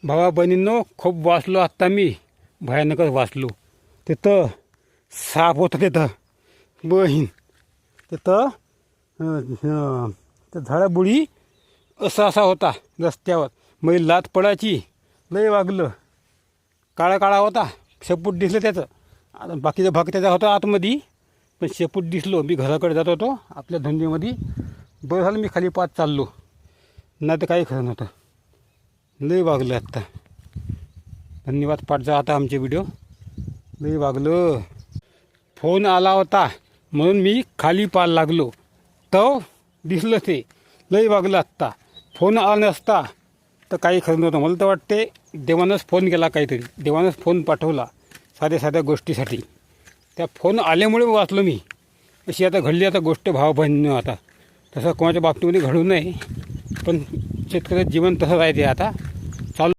भावा बहिणींनो, खूप वाचलो आत्ता मी, भयानकच वाचलो. तिथं साप होतं, तिथं बहीण, तिथं त्या झाडाबुडी असा होता रस्त्यावर. मग लात पडायची, लय वागलं. काळा काळा होता, शेपूट दिसलं त्याचं. आता बाकीचा भाग त्याचा होता आतमध्ये, पण शेपूट दिसलो. मी घराकडे जात होतो आपल्या धंद्यामध्ये. बरं झालं मी खाली पाच चाललो, नाही तर काही खरं नव्हतं. लय वागलं आत्ता. धन्यवाद. पाठ जा आता आमचे व्हिडिओ. लय वागलं. फोन आला होता म्हणून मी खाली पाल लागलो, तो दिसलं ते. लय वागलं आत्ता. फोन आला नसता तर काही खरं नव्हतं. मला तर वाटते देवानंच फोन केला, काहीतरी देवानंच फोन पाठवला साध्या साध्या गोष्टीसाठी. त्या फोन आल्यामुळे वाचलो मी. अशी आता घडली आता गोष्ट भाव बहिणीनं. आता तसं कोणाच्या बाबतीमध्ये घडू नये, पण शेतकऱ्याचं जीवन तसंच आहे ते आता.